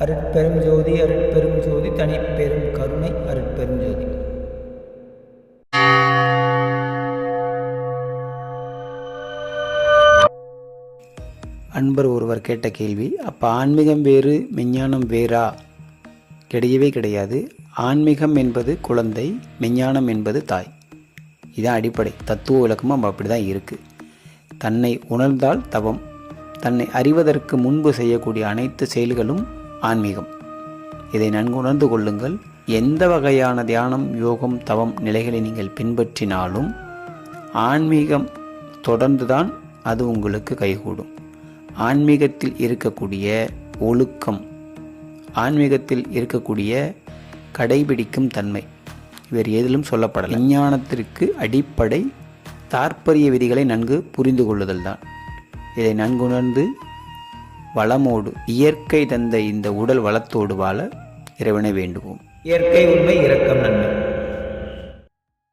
அருட்பெரும் ஜோதி அருட்பெரும் ஜோதி தனிப்பெரும் கருணை அருட்பெரும் ஜோதி. அன்பர் ஒருவர் கேட்ட கேள்வி, அப்போ ஆன்மீகம் வேறு மெஞ்ஞானம் வேறா? கிடையவே கிடையாது. ஆன்மீகம் என்பது குழந்தை, மெஞ்ஞானம் என்பது தாய். இதுதான் அடிப்படை தத்துவ விளக்கமும் அப்படி தான் இருக்குது. தன்னை உணர்ந்தால் தவம், தன்னை அறிவதற்கு முன்பு செய்யக்கூடிய அனைத்து செயல்களும் ஆன்மீகம். இதை நன்கு உணர்ந்து கொள்ளுங்கள். எந்த வகையான தியானம், யோகம், தவம் நிலைகளை நீங்கள் பின்பற்றினாலும் ஆன்மீகம் தொடர்ந்துதான் அது உங்களுக்கு கைகூடும். ஆன்மீகத்தில் இருக்கக்கூடிய ஒழுக்கம், ஆன்மீகத்தில் இருக்கக்கூடிய கடைபிடிக்கும் தன்மை வேறு எதிலும் சொல்லப்படலை. விஞ்ஞானத்திற்கு அடிப்படை தாற்பரிய விதிகளை நன்கு புரிந்து கொள்ளுதல் தான். இதை நன்குணர்ந்து வளமோடு இயற்கை தந்த இந்த உடல் வளத்தோடு வாழ இறைவனை வேண்டுவோம். இயற்கை உண்மை இரக்கம் நன்றி.